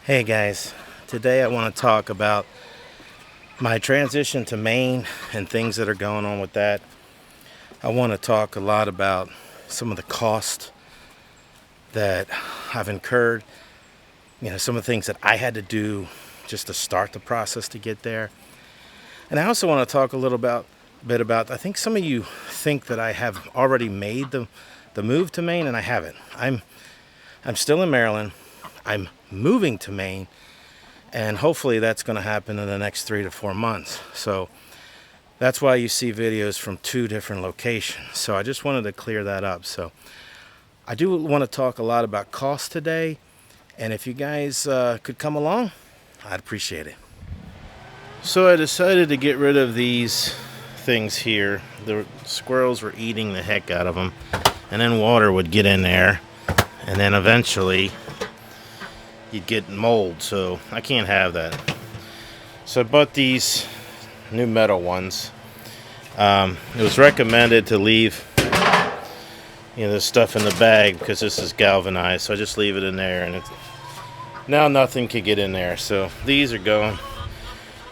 Hey guys, today I want to talk about my transition to Maine and things that are going on with that. I want to talk a lot about some of the costs that I've incurred, some of the things that I had to do just to start the process to get there. And I also want to talk a little bit about I think some of you think that I have already made the move to Maine, and I haven't. I'm still in Maryland. I'm moving to Maine, and hopefully that's going to happen in the next 3 to 4 months. So that's why you see videos from two different locations. So I just wanted to clear that up. So I do want to talk a lot about cost today, and if you guys could come along, I'd appreciate it. So I decided to get rid of these things here. The squirrels were eating the heck out of them, and then water would get in there, and then eventually you'd get mold, so I can't have that. So I bought these new metal ones. It was recommended to leave this stuff in the bag because this is galvanized, so I just leave it in there, and now nothing can get in there. So these are going,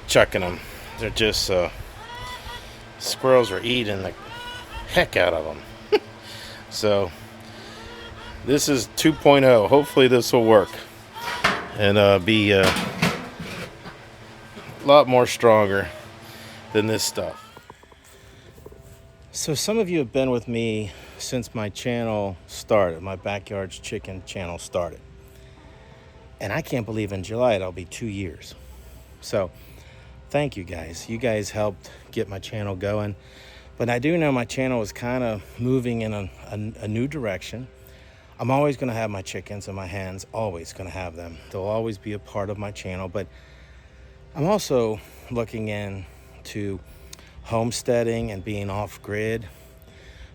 chucking them. They're just squirrels are eating the heck out of them. So this is 2.0. Hopefully this will work and be a lot more stronger than this stuff. So some of you have been with me since my channel started, my Backyard Chicken channel started. And I can't believe in July it'll be 2 years. So thank you guys. You guys helped get my channel going. But I do know my channel is kind of moving in a new direction. I'm always going to have my chickens in my hands, always going to have them. They'll always be a part of my channel, but I'm also looking into homesteading and being off-grid.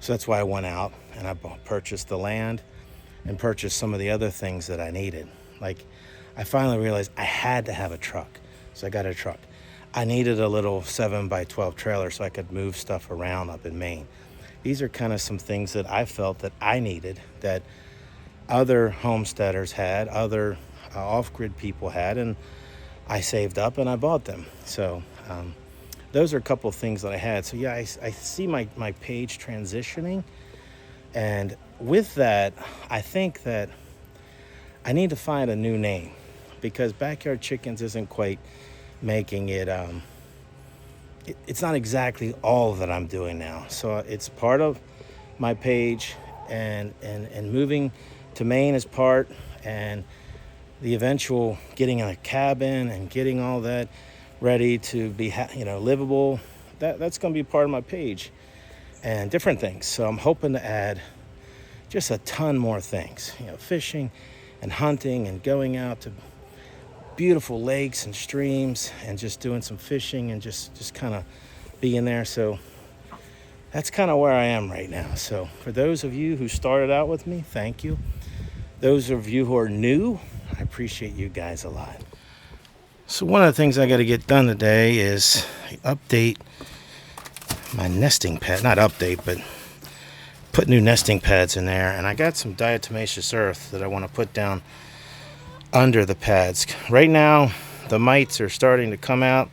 So that's why I went out and I purchased the land and purchased some of the other things that I needed. Like, I finally realized I had to have a truck, so I got a truck. I needed a little 7x12 trailer so I could move stuff around up in Maine. These are kind of some things that I felt that I needed, that other homesteaders had, other off-grid people had, and I saved up and I bought them. So those are a couple of things that I had. So yeah, I see my page transitioning, and with that, I think that I need to find a new name, because Backyard Chickens isn't quite making it, it's not exactly all that I'm doing now. So it's part of my page, and moving to Maine is part, and the eventual getting in a cabin and getting all that ready to be livable, that's going to be part of my page, and different things. So I'm hoping to add just a ton more things, fishing and hunting and going out to beautiful lakes and streams and just doing some fishing and just kind of being there. So that's kind of where I am right now. So for those of you who started out with me, thank you. Those of you who are new, I appreciate you guys a lot. So one of the things I got to get done today is update my nesting pad. Not update, but put new nesting pads in there. And I got some diatomaceous earth that I want to put down under the pads. Right now, the mites are starting to come out.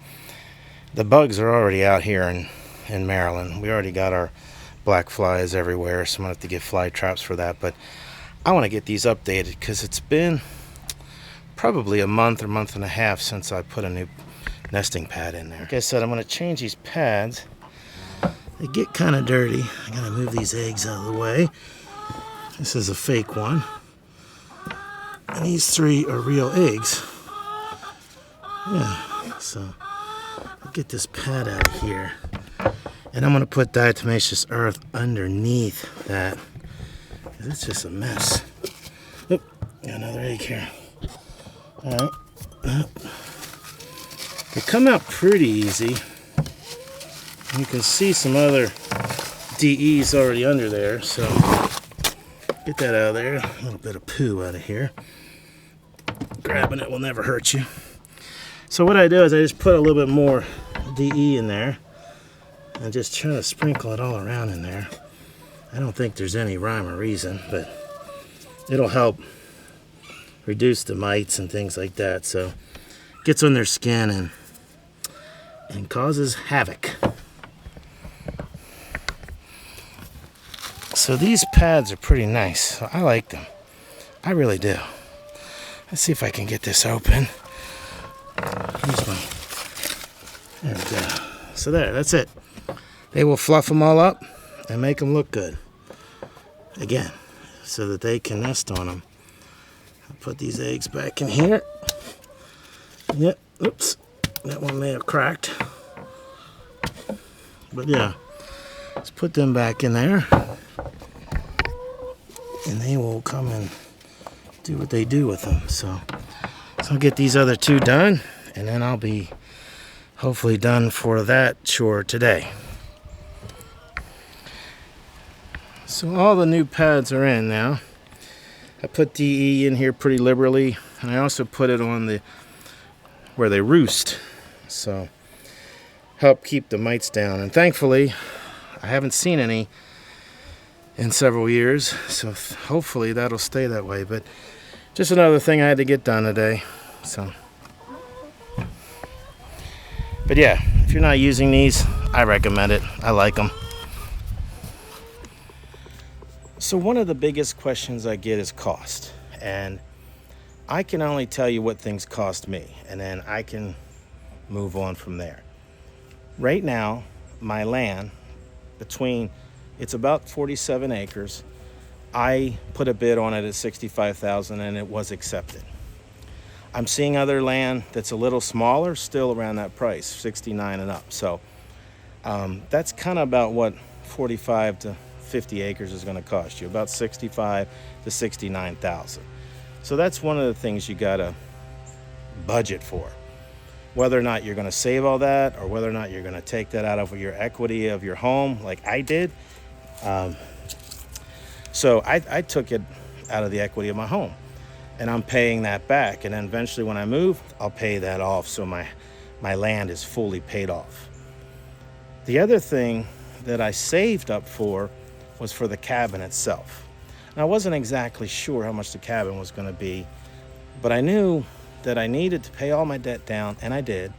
The bugs are already out here in Maryland. We already got our black flies everywhere, so I'm going to have to get fly traps for that. But I want to get these updated because it's been probably a month or month and a half since I put a new nesting pad in there. Like I said, I'm going to change these pads. They get kind of dirty. I got to move these eggs out of the way. This is a fake one. And these 3 are real eggs. Yeah, so I'll get this pad out of here. And I'm going to put diatomaceous earth underneath that, because it's just a mess. Oop, got another egg here. Alright. They come out pretty easy. You can see some other DEs already under there, so get that out of there. A little bit of poo out of here. Grabbing it will never hurt you. So what I do is I just put a little bit more DE in there and just try to sprinkle it all around in there. I don't think there's any rhyme or reason, but it'll help reduce the mites and things like that. So it gets on their skin and causes havoc. So these pads are pretty nice. So I like them. I really do. Let's see if I can get this open. Here's my... There we go. So there, that's it. They will fluff them all up and make them look good. Again, so that they can nest on them. I'll put these eggs back in here. Yep, oops. That one may have cracked. But yeah, let's put them back in there. And they will come and do what they do with them. So I'll get these other two done, and then I'll be hopefully done for that chore today. So all the new pads are in now. I put DE in here pretty liberally, and I also put it on where they roost. So help keep the mites down. And thankfully, I haven't seen any in several years, so hopefully that'll stay that way. But just another thing I had to get done today. So, but yeah, if you're not using these, I recommend it. I like them. So one of the biggest questions I get is cost, and I can only tell you what things cost me, and then I can move on from there. Right now, my land it's about 47 acres. I put a bid on it at $65,000 and it was accepted. I'm seeing other land that's a little smaller, still around that price, 69 and up. So that's kind of about what 45 to 50 acres is going to cost you, about 65 to 69,000. So that's one of the things you got to budget for. Whether or not you're going to save all that, or whether or not you're going to take that out of your equity of your home, like I did. So I took it out of the equity of my home, and I'm paying that back. And then eventually when I move, I'll pay that off, so my land is fully paid off. The other thing that I saved up for was for the cabin itself. And I wasn't exactly sure how much the cabin was going to be, but I knew that I needed to pay all my debt down, and I did.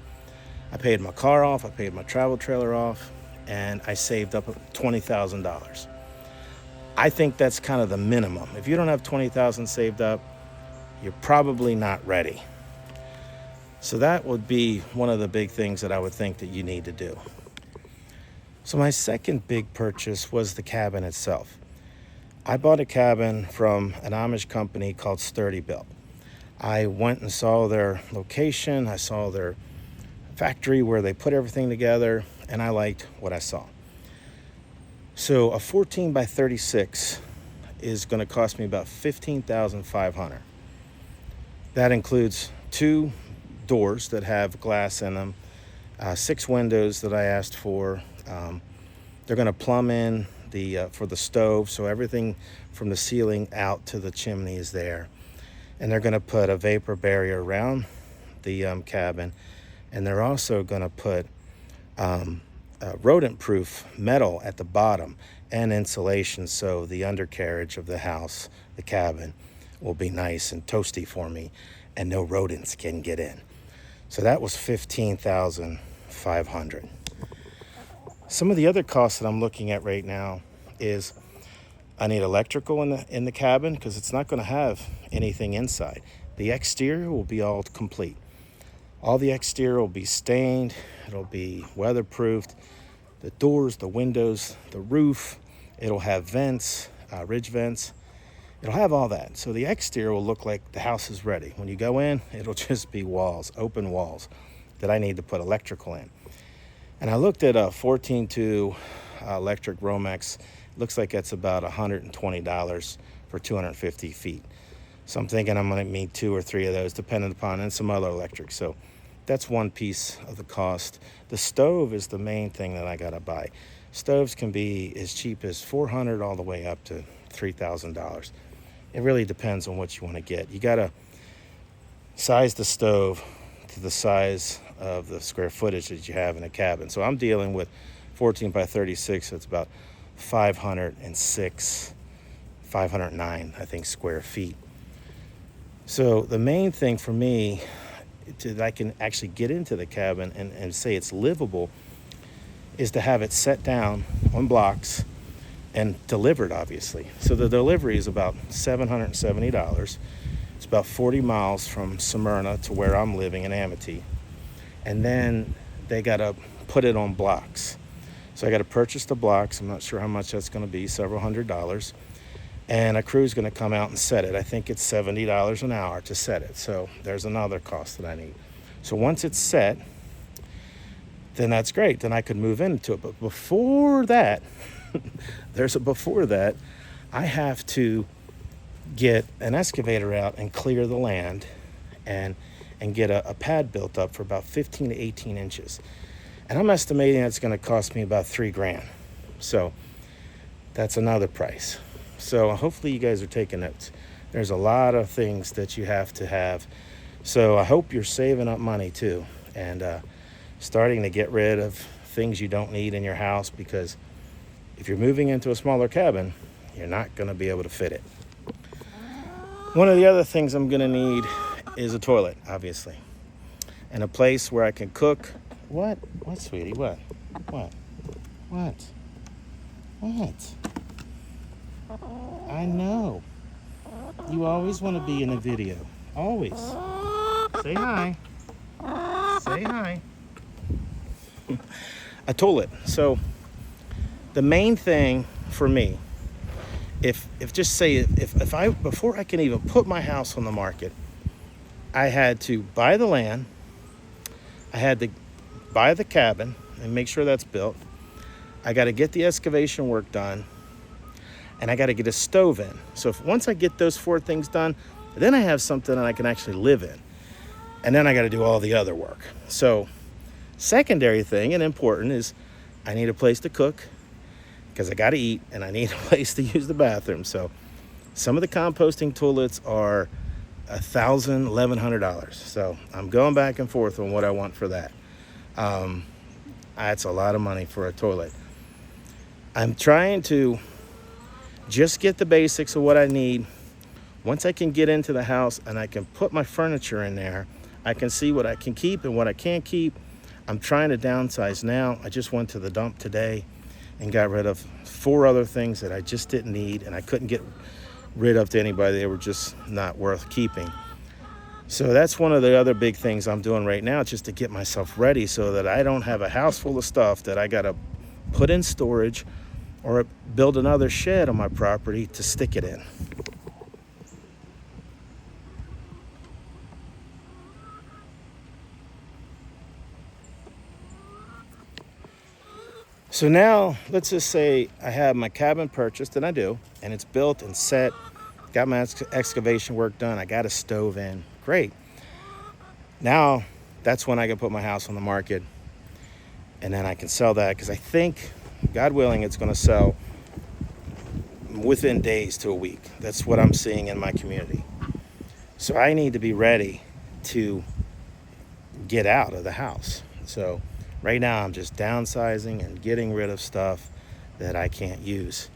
I paid my car off, I paid my travel trailer off, and I saved up $20,000. I think that's kind of the minimum. If you don't have $20,000 saved up, you're probably not ready. So that would be one of the big things that I would think that you need to do. So my second big purchase was the cabin itself. I bought a cabin from an Amish company called Sturdy Built. I went and saw their location, I saw their factory where they put everything together, and I liked what I saw. So a 14 by 36 is going to cost me about $15,500. That includes 2 doors that have glass in them, 6 windows that I asked for. They're going to plumb in for the stove, so everything from the ceiling out to the chimney is there. And they're going to put a vapor barrier around the cabin, and they're also going to put rodent-proof metal at the bottom and insulation, so the undercarriage of the house, the cabin, will be nice and toasty for me, and no rodents can get in. So that was $15,500. Some of the other costs that I'm looking at right now is I need electrical in the cabin, because it's not going to have anything inside. The exterior will be all complete. All the exterior will be stained. It'll be weatherproofed. The doors, the windows, the roof. It'll have vents, ridge vents. It'll have all that. So the exterior will look like the house is ready. When you go in, it'll just be walls, open walls, that I need to put electrical in. And I looked at a 14-2 electric Romex. Looks like it's about $120 for 250 feet. So I'm thinking I'm going to need 2 or 3 of those, depending upon, and some other electric. So that's one piece of the cost. The stove is the main thing that I got to buy. Stoves can be as cheap as $400 all the way up to $3,000. It really depends on what you want to get. You got to size the stove to the size of the square footage that you have in a cabin. So I'm dealing with 14 by 36, so it's about 509, I think, square feet. So the main thing for me, that I can actually get into the cabin and say it's livable, is to have it set down on blocks and delivered, obviously. So the delivery is about $770. It's about 40 miles from Smyrna to where I'm living in Amity. And then they got to put it on blocks. So I got to purchase the blocks. I'm not sure how much that's going to be, several $100s. And a crew's going to come out and set it. I think it's $70 an hour to set it. So there's another cost that I need. So once it's set, then that's great. Then I could move into it. But before that, before that, I have to get an excavator out and clear the land and get a pad built up for about 15 to 18 inches. And I'm estimating it's going to cost me about $3,000. So that's another price. So hopefully you guys are taking notes. There's a lot of things that you have to have. So I hope you're saving up money too, and starting to get rid of things you don't need in your house, because if you're moving into a smaller cabin, you're not going to be able to fit it. One of the other things I'm going to need is a toilet, obviously, and a place where I can cook. What, sweetie? What? I know. You always want to be in a video. Always. Say hi. Say hi. A toilet. So the main thing for me, if I before I can even put my house on the market, I had to buy the land, I had to buy the cabin and make sure that's built. I got to get the excavation work done, and I got to get a stove in. So once I get those 4 things done, then I have something that I can actually live in. And then I got to do all the other work. So secondary thing and important is I need a place to cook, because I got to eat, and I need a place to use the bathroom. So some of the composting toilets are $1,000, $1,100. So I'm going back and forth on what I want for that. That's a lot of money for a toilet. I'm trying to just get the basics of what I need. Once I can get into the house and I can put my furniture in there, I can see what I can keep and what I can't keep. I'm trying to downsize now. I just went to the dump today and got rid of 4 other things that I just didn't need and I couldn't get rid of to anybody. They were just not worth keeping. So that's one of the other big things I'm doing right now, just to get myself ready so that I don't have a house full of stuff that I got to put in storage or build another shed on my property to stick it in. So now, let's just say I have my cabin purchased, and I do, and it's built and set, got my excavation work done, I got a stove in, great. Now, that's when I can put my house on the market, and then I can sell that, because I think, God willing, it's going to sell within days to a week. That's what I'm seeing in my community. So I need to be ready to get out of the house. So right now I'm just downsizing and getting rid of stuff that I can't use.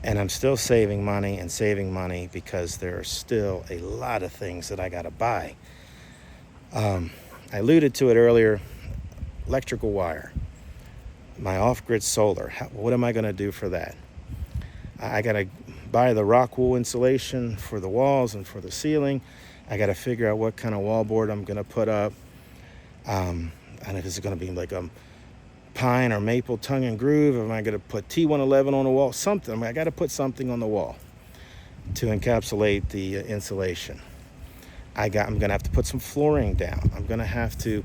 And I'm still saving money because there are still a lot of things that I got to buy. I alluded to it earlier, electrical wire, my off-grid solar. What am I going to do for that? I got to buy the rock wool insulation for the walls and for the ceiling. I got to figure out what kind of wallboard I'm going to put up. And if it's going to be like a pine or maple tongue and groove, am I going to put T111 on the wall? Something. I got to put something on the wall to encapsulate the insulation. I'm going to have to put some flooring down. I'm going to have to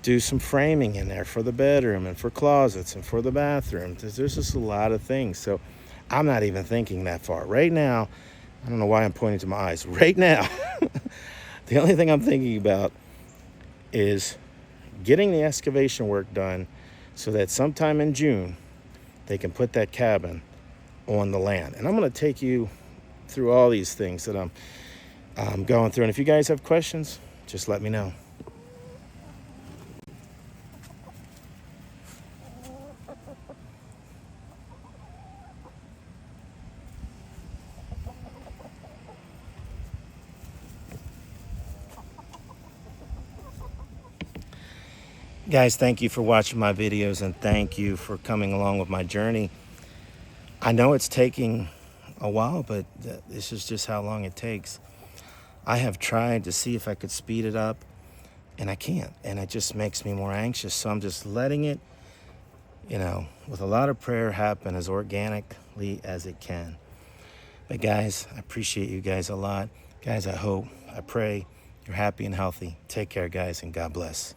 do some framing in there for the bedroom and for closets and for the bathroom. There's just a lot of things. So I'm not even thinking that far. Right now, I don't know why I'm pointing to my eyes. Right now, the only thing I'm thinking about is getting the excavation work done so that sometime in June, they can put that cabin on the land. And I'm going to take you through all these things that I'm going through. And if you guys have questions, just let me know. Guys, thank you for watching my videos and thank you for coming along with my journey. I know it's taking a while, but this is just how long it takes. I have tried to see if I could speed it up, and I can't. And it just makes me more anxious. So I'm just letting it, with a lot of prayer, happen as organically as it can. But guys, I appreciate you guys a lot. Guys, I pray you're happy and healthy. Take care, guys, and God bless.